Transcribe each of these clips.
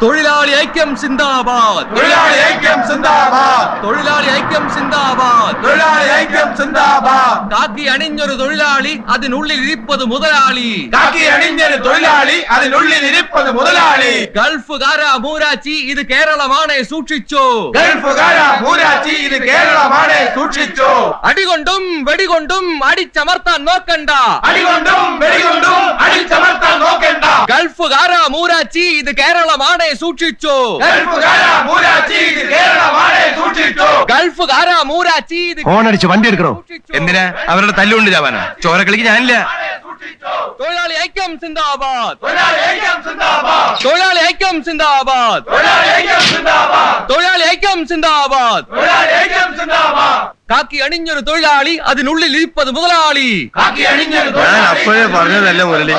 തൊഴിലാളി ഐക്യം സിന്ദാബാദ്, തൊഴിലാളി ഐക്യം സിന്ദാബാദ്, തൊഴിലാളി ഐക്യം സിന്ദാബാദ്, തൊഴിലാളി ഐക്യം സിന്ദാബാദ്. കാക്കി അണിഞ്ഞൊരു തൊഴിലാളി അതിനുള്ളിൽ ഇരിപ്പത് മുതലാളി, കാക്കി അണിഞ്ഞൊരു തൊഴിലാളി അതിനുള്ളിൽ ഇരിപ്പത് മുതലാളി. ഗൾഫുകാര മൂരാച്ചി ഇത് കേരളമാണ് സൂക്ഷിച്ചോ, ഗൾഫുകാര മൂരാച്ചി ഇത് കേരളമാണ് സൂക്ഷിച്ചോ. അടികൊണ്ടും വെടികൊണ്ടും അടിച്ചമർത്താൻ നോക്കണ്ട, അടികൊണ്ടും വെടികൊണ്ടും അടിച്ചമർത്താൻ നോക്കണ്ട. ഗൾഫുകാര മൂരാച്ചി ഇത് കേരളമാണ് സൂക്ഷിച്ചോ, ഗൾഫുകാര മൂരാച്ചി ഇത് കേരളമാണ് സൂക്ഷിച്ചോ. ഗൾഫുകാര മൂരാച്ചി ഇത് ഫോണടിച്ച് വണ്ടി എടുക്കണോ? എന്തിനാ അവരുടെ തല്ലുകൊണ്ട് ചാവാനാ? ചോരക്കളിക്ക് ഞാനില്ല. തൊഴിലാളി ഐക്യം സിന്ദാബാദ്, തൊഴിലാളി ഐക്യം സിന്ദാബാദ്, തൊഴിലാളി ഐക്യം സിന്ദാബാദ്, തൊഴിലാളി ഐക്യം സിന്ദാബാദ്, തൊഴിലാളി ഐക്യം സിന്ദാബാദ്. തൊഴിലാളി ഐക്യം സിന്ദാബാദ്. കാക്കി അണിഞ്ഞൊരു തൊഴിലാളി അതിനുള്ളിൽ ഇരിപ്പത് മുതലാളി, കാക്കി അണിഞ്ഞൊരു ഞാൻ തൊഴിലാളി അപ്പോഴേ പറഞ്ഞതല്ല മുരളി.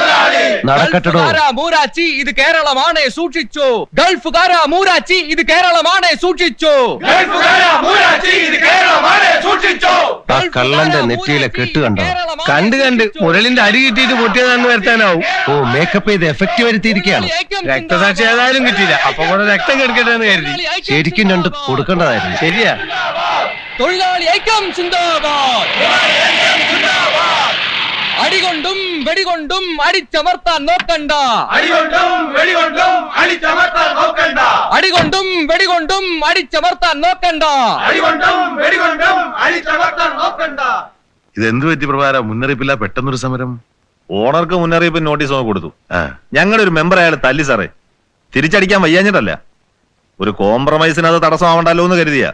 നടക്കട്ടോ. ഗൾഫുകാര മൂരാച്ചി ഇത് കേരളമാണ് സൂക്ഷിച്ചോ, ഗൾഫുകാര മൂരാച്ചി ഇത് കേരളമാണ് സൂക്ഷിച്ചോ, ഗൾഫുകാര മൂരാച്ചി ഇത് കേരളമാണ് സൂക്ഷിച്ചോ. ആ കള്ളന്റെ നെറ്റിയിലെ കെട്ട് കണ്ടോ? കണ്ട് മുരളിന്റെ അരി കിട്ടിയിട്ട് പൊട്ടിയതാണെന്ന് വരുത്താനാവും. ഓ, മേക്കപ്പ് ചെയ്ത് എഫക്റ്റ് വരുത്തിയിരിക്കുകയാണ്. രക്തസാക്ഷി ഏതായാലും കിട്ടിയില്ല, അപ്പൊ കൂടെ രക്തം കെടുക്കട്ടെ എന്ന് കരുതി. ശരിക്കും രണ്ട് കൊടുക്കേണ്ടതായിരുന്നു. ശരിയാ. തൊഴിലാളി ഐക്യം സിന്ദാബാദ്, അടികൊണ്ടും വെടികൊണ്ടും അടിച്ചമർത്താൻ നോക്കണ്ട, അടികൊണ്ടും വെടികൊണ്ടും അടിച്ചമർത്താൻ നോക്കണ്ട, അടികൊണ്ടും വെടികൊണ്ടും അടിച്ചമർത്താൻ നോക്കണ്ട. അടികൊണ്ടും വെടികൊണ്ടും അടിച്ചമർത്താൻ നോക്കണ്ട. ഇതെന്തു പറ്റി പ്രഭാര? മുന്നറിയിപ്പില്ല, പെട്ടെന്നൊരു സമരം. ഓണർക്ക് മുന്നറിയിപ്പ് നോട്ടീസ് കൊടുത്തു. ആ, ഞങ്ങളുടെ ഒരു മെമ്പർ അയാൾ തല്ലി സാറേ. തിരിച്ചടിക്കാൻ വയ്യാഞ്ഞിട്ടല്ല, ഒരു കോംപ്രമൈസിന് അത് തടസ്സമാവണ്ടല്ലോ എന്ന് കരുതിയാ.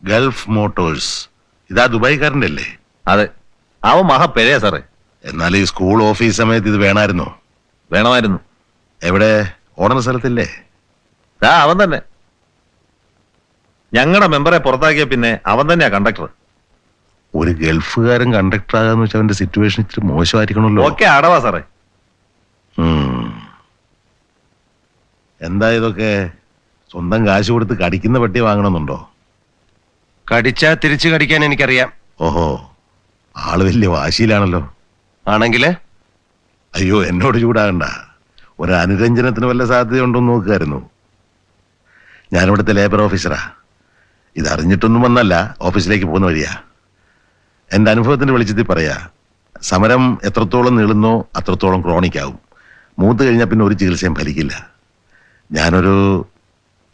ഗൾഫ് മോട്ടോഴ്സ് ഇതാ ദുബായ്ക്കാരൻ്റെ അല്ലേ? അതെ, അവൻ മഹാ സാറേ. എന്നാൽ ഈ സ്കൂൾ ഓഫീസ് സമയത്ത് ഇത് വേണമായിരുന്നോ? വേണമായിരുന്നു. എവിടെ? ഓണർ സ്ഥലത്തില്ലേ? അവൻ തന്നെ. ഞങ്ങളുടെ മെമ്പറെ പുറത്താക്കിയ പിന്നെ അവൻ തന്നെയാ കണ്ടക്ടർ. ഒരു ഗൾഫുകാരൻ കണ്ടക്ടർ ആകാന്ന് വെച്ചാൽ അവന്റെ സിറ്റുവേഷൻ ഇത്തിരി മോശമായിരിക്കണല്ലോ. ഓക്കെ അടവാ സാറേ. എന്താ ഇതൊക്കെ? സ്വന്തം കാശ് കൊടുത്ത് കടിക്കുന്ന പട്ടി വാങ്ങണമെന്നുണ്ടോ? കടിച്ചാ തിരിച്ചു കടിക്കാൻ എനിക്കറിയാം. ഓഹോ, ആള് വലിയ വാശിയിലാണല്ലോ. ആണെങ്കില് അയ്യോ, എന്നോട് ചൂടാകണ്ട. ഒരു അനുരഞ്ജനത്തിന് വല്ല സാധ്യതയുണ്ടോന്ന് നോക്കുമായിരുന്നു. ഞാനിവിടുത്തെ ലേബർ ഓഫീസറാ. ഇതറിഞ്ഞിട്ടൊന്നും വന്നല്ല, ഓഫീസിലേക്ക് പോകുന്ന വഴിയാ. എൻ്റെ അനുഭവത്തിന്റെ വെളിച്ചത്തിൽ പറയാ, സമരം എത്രത്തോളം നീളുന്നോ അത്രത്തോളം ക്രോണിക് ആവും. മൂത്ത് കഴിഞ്ഞാൽ പിന്നെ ഒരു ചികിത്സയും ഫലിക്കില്ല. ഞാനൊരു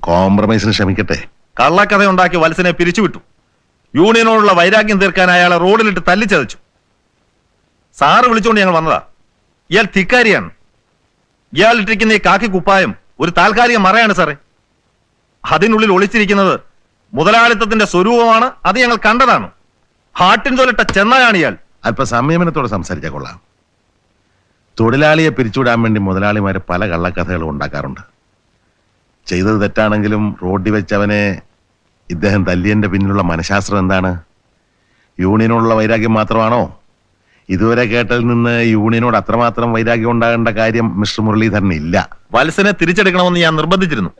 കോംപ്രമൈസിന് ശ്രമിക്കട്ടെ. കള്ളക്കഥ ഉണ്ടാക്കി വത്സനെ പിരിച്ചുവിട്ടു. യൂണിയനോടുള്ള വൈരാഗ്യം തീർക്കാൻ അയാളെ റോഡിലിട്ട് തല്ലിച്ചതച്ചു. സാറ് വിളിച്ചുകൊണ്ട് ഞങ്ങൾ വന്നതാ. ഇയാൾ ധിക്കാരിയാണ്. ഇയാൾ ഇട്ടിരിക്കുന്ന ഈ കാക്കി കുപ്പായം ഒരു താൽക്കാലിക മറയാണ് സാറേ. അതിനുള്ളിൽ ഒളിച്ചിരിക്കുന്നത് മുതലാളിത്തത്തിന്റെ സ്വരൂപമാണ്. അത് ഞങ്ങൾ കണ്ടതാണ്. ഹാട്ടിൻ തോലിട്ട ചെന്നായാണ് ഇയാൾ. അല്പ സംയമനത്തോടെ സംസാരിച്ചാൽ കൊള്ളാം. തൊഴിലാളിയെ പിരിച്ചുവിടാൻ വേണ്ടി മുതലാളിമാര് പല കള്ളക്കഥകളും ഉണ്ടാക്കാറുണ്ട്. ചെയ്തത് തെറ്റാണെങ്കിലും റോഡിൽ വെച്ചവനെ ഇദ്ദേഹം തല്ലിയന്റെ പിന്നിലുള്ള മനഃശാസ്ത്രം എന്താണ്? യൂണിയനോടുള്ള വൈരാഗ്യം മാത്രമാണോ? ഇതുവരെ കേട്ടതിൽ നിന്ന് യൂണിയനോട് അത്രമാത്രം വൈരാഗ്യം ഉണ്ടാകേണ്ട കാര്യം മിസ്റ്റർ മുരളീധരന് ഇല്ല. വത്സനെ തിരിച്ചെടുക്കണമെന്ന് ഞാൻ നിർബന്ധിച്ചിരുന്നു.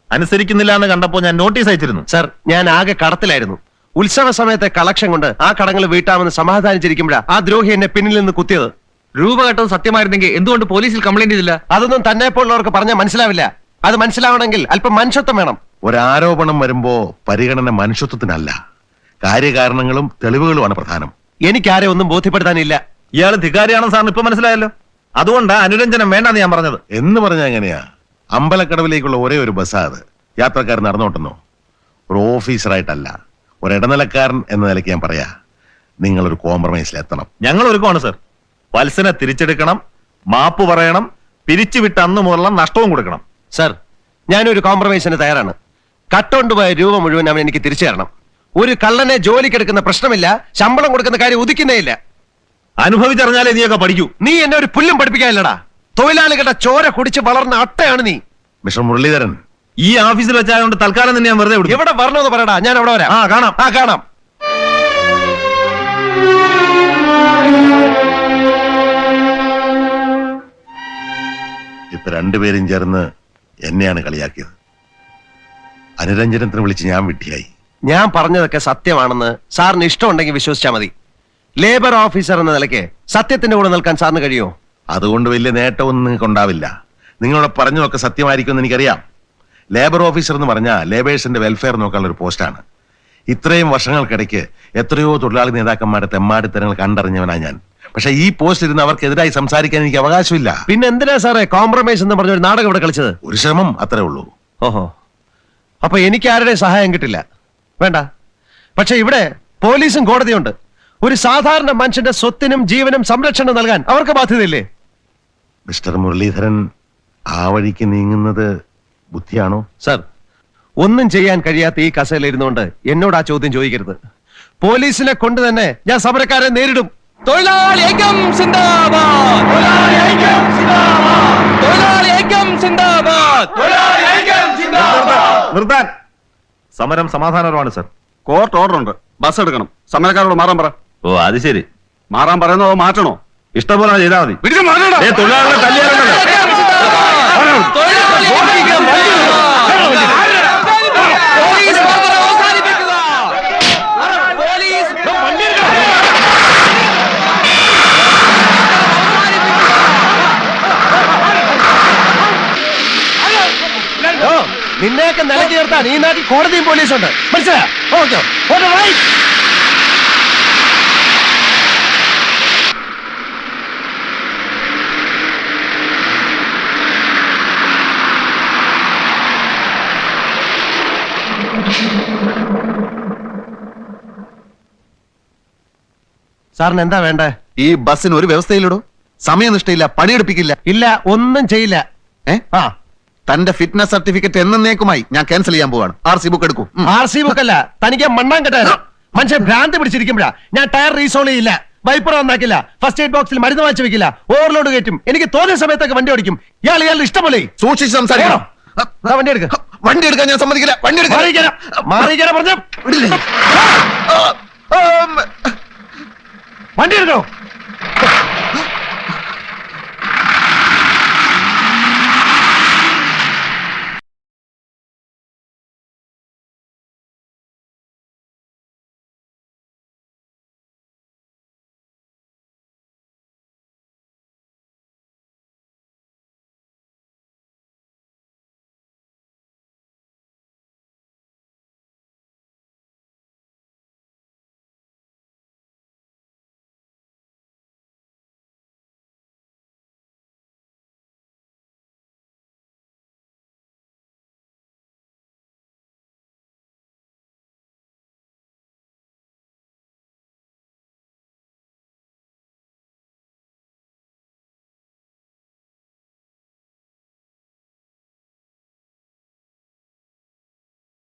അനുസരിക്കുന്നില്ല എന്ന് കണ്ടപ്പോൾ ഞാൻ നോട്ടീസ് അയച്ചിരുന്നു. സർ, ഞാൻ ആകെ കടത്തിലായിരുന്നു. ഉത്സവ സമയത്തെ കളക്ഷൻ കൊണ്ട് ആ കടങ്ങൾ വീട്ടാമെന്ന് സമാധാനിച്ചിരിക്കുമ്പോഴാ ആ ദ്രോഹി എന്നെ പിന്നിൽ നിന്ന് കുത്തിയത്. രൂപ കെട്ടത് സത്യമായിരുന്നെങ്കിൽ എന്തുകൊണ്ട് പോലീസിൽ കംപ്ലൈന്റ് ചെയ്തില്ല? അതൊന്നും തന്നെ പോലുള്ളവർക്ക് പറഞ്ഞാൽ മനസ്സിലാവില്ല. അത് മനസ്സിലാവണമെങ്കിൽ അല്പം മനുഷ്യത്വം വേണം. ഒരാരോപണം വരുമ്പോ പരിഗണന മനുഷ്യത്വത്തിനല്ല, കാര്യകാരണങ്ങളും തെളിവുകളുമാണ് പ്രധാനം. എനിക്കാരെ ഒന്നും ബോധ്യപ്പെടുത്താനില്ല. ഇയാൾ ധിക്കാരിയാണെന്ന് സാറിന് ഇപ്പൊ മനസ്സിലായല്ലോ. അതുകൊണ്ടാ അനുരഞ്ജനം വേണ്ടെന്ന് ഞാൻ പറഞ്ഞത്. എന്ന് പറഞ്ഞാൽ എങ്ങനെയാ? അമ്പലക്കടവിലേക്കുള്ള ഒരേ ഒരു ബസ്സാ അത്. യാത്രക്കാർ നടന്നോട്ടുന്നോ? ഒരു ഓഫീസറായിട്ടല്ല, ഒരു ഇടനിലക്കാരൻ എന്ന നിലയ്ക്ക് ഞാൻ പറയാ, നിങ്ങളൊരു കോംപ്രമൈസിലെത്തണം. ഞങ്ങൾ ഒരുക്കമാണ് സർ. വത്സനെ തിരിച്ചെടുക്കണം, മാപ്പ് പറയണം, പിരിച്ചുവിട്ട അന്ന് മുതലുള്ള നഷ്ടവും കൊടുക്കണം. സർ, ഞാനൊരു കോംപ്രമൈസിന് തയ്യാറാണ്. കട്ടുകൊണ്ടുപോയ രൂപ മുഴുവൻ അവൻ എനിക്ക് തിരിച്ചു തരണം. ഒരു കള്ളനെ ജോലിക്കെടുക്കുന്ന പ്രശ്നമില്ല, ശമ്പളം കൊടുക്കുന്ന കാര്യം ഉദിക്കുന്നേ ഇല്ല. അനുഭവിച്ചറിഞ്ഞാലേ നീയൊക്കെ പഠിക്കൂ. നീ എന്നെ ഒരു പുല്ലും പഠിപ്പിക്കാനില്ലടാ. തൊഴിലാളികളുടെ ചോര കുടിച്ച് വളർന്ന അട്ടയാണ് നീ. മിസ്റ്റർ മുരളീധരൻ, ഈ ഓഫീസിൽ വെച്ചായതുകൊണ്ട് തൽക്കാലം തന്നെ ഞാൻ വെറുതെ വിടും. എവിടെ വരണമെന്ന് പറയടാ, ഞാൻ അവിടെ വരാം. കാണാം. കാണാം. ഇപ്പൊ രണ്ടുപേരും ചേർന്ന് എന്നെയാണ് കളിയാക്കിയത്. അനുരഞ്ജനത്തിന് വിളിച്ച് ഞാൻ വിട്ടിയായി. ഞാൻ പറഞ്ഞതൊക്കെ സത്യമാണെന്ന് സാറിന് ഇഷ്ടമുണ്ടെങ്കിൽ വിശ്വസിച്ചാൽ മതി. ലേബർ ഓഫീസർ എന്ന നിലയ്ക്ക് സത്യത്തിന്റെ കൂടെ നിൽക്കാൻ സാറിന് കഴിയുമോ? അതുകൊണ്ട് വലിയ നേട്ടമൊന്നും നിങ്ങൾക്ക് ഉണ്ടാവില്ല. നിങ്ങളോട് പറഞ്ഞതൊക്കെ സത്യമായിരിക്കുമെന്ന് എനിക്കറിയാം. ലേബർ ഓഫീസർ എന്ന് പറഞ്ഞാൽ ലേബേഴ്സിന്റെ വെൽഫെയർ നോക്കാനുള്ള ഒരു പോസ്റ്റാണ്. ഇത്രയും വർഷങ്ങൾക്കിടയ്ക്ക് എത്രയോ തൊഴിലാളി നേതാക്കന്മാരുടെ തെമ്മാടിത്തരങ്ങൾ കണ്ടറിഞ്ഞവനാ ഞാൻ. പക്ഷെ ഈ പോസ്റ്റ് ഇരുന്ന് അവർക്കെതിരായി സംസാരിക്കാൻ എനിക്ക് അവകാശമില്ല. പിന്നെ എന്തിനാ സാറേ കോംപ്രമൈസ് എന്ന് പറഞ്ഞ ഒരു നാടകം ഇവിടെ കളിച്ചത്? ഒരു ശ്രമം അത്രേ ഉള്ളൂ. ഓഹോ, അപ്പൊ എനിക്ക് ആരുടെയും സഹായം കിട്ടില്ല, വേണ്ട. പക്ഷെ ഇവിടെ പോലീസും കോടതിയുണ്ട്. ഒരു സാധാരണ മനുഷ്യന്റെ സ്വത്തിനും ജീവനും സംരക്ഷണം നൽകാൻ അവർക്ക് ബാധ്യതയില്ലേ? മിസ്റ്റർ മുരളീധരൻ ആ വഴിക്ക് നീങ്ങുന്നത് ബുദ്ധിയാണോ? സർ, ഒന്നും ചെയ്യാൻ കഴിയാത്ത ഈ കസേല ഇരുന്നുകൊണ്ട് എന്നോട് ആ ചോദ്യം ചോദിക്കരുത്. പോലീസിനെ കൊണ്ട് തന്നെ ഞാൻ സമരക്കാരെ നേരിടും. തൊഴിലാളി ഐക്യം സിന്ദാബാദ്! തൊഴിലാളി ഐക്യം സിന്ദാബാദ്! തൊഴിലാളി ഐക്യം സിന്ദാബാദ്! തൊഴിലാളി ഐക്യം സിന്ദാബാദ്! നിർത്താൻ. സമരം സമാധാനപരമാണ് സർ. കോർട്ട് ഓർഡർ ഉണ്ട്, ബസ് എടുക്കണം. സമരക്കാരോട് മാറാൻ പറ. ഓ അത് ശരി. മാറാൻ പറയുന്നോ മാറ്റണോ? ഇഷ്ടംപോലെ ചെയ്താൽ മതി. പിടിച്ച് മാറ്റണം. തൊഴിലാളികളെ തല്ലിയാലോ? ഐക്യം സിന്ദാബാദ്! തൊഴിലാളി ഐക്യം സിന്ദാബാദ്! പോലീസ് മർദ്ദനം അവസാനിപ്പിക്കുക! പോലീസ് ഓ, നിന്നെയൊക്കെ നിലയ്ക്ക് നിർത്താൻ ഈ നാട്ടിൽ കോടതിയും പോലീസും ഉണ്ട്, മനസ്സിലായോ? ഓക്കെ, സാറിന് എന്താ വേണ്ടേ? ഈ ബസ്സിന് ഒരു വ്യവസ്ഥയിലിടോ. സമയനിഷ്ഠയില്ല, പണിയെടുപ്പിക്കില്ല. ഇല്ല, ഒന്നും ചെയ്യില്ല. ആ, തന്റെ ഫിറ്റ്നസ് സർട്ടിഫിക്കറ്റ് എന്നേക്കുമായി ഞാൻ ക്യാൻസൽ ചെയ്യാൻ പോവാണ്. RC ബുക്ക് എടുക്കൂ. RC ബുക്കല്ല, തനിക്ക് മണ്ണാൻ കെട്ടായിരുന്നു. മനുഷ്യൻ ഭ്രാന്തി പിടിച്ചിരിക്കുമ്പോഴാ. ഞാൻ ടയർ റീസോൾ ചെയ്യില്ല, വൈപ്പർ നന്നാക്കില്ല, ഫസ്റ്റ് എയ്ഡ് ബോക്സിൽ മരുന്ന് വാങ്ങിച്ചു വെക്കില്ല, ഓവർലോഡ് കയറ്റും. എനിക്ക് തോന്നിയ സമയത്തൊക്കെ വണ്ടി ഓടിക്കും. ഇയാളുടെ ഇഷ്ടമല്ലേ? സൂക്ഷിച്ച് സംസാരിക്കണം. വണ്ടി എടുക്ക. വണ്ടി എടുക്കാൻ ഞാൻ സമ്മതിക്കില്ല. വണ്ടി എടുക്കാൻ മാറിയിക്കാനാ പറഞ്ഞു. വണ്ടി എടുക്കണോ?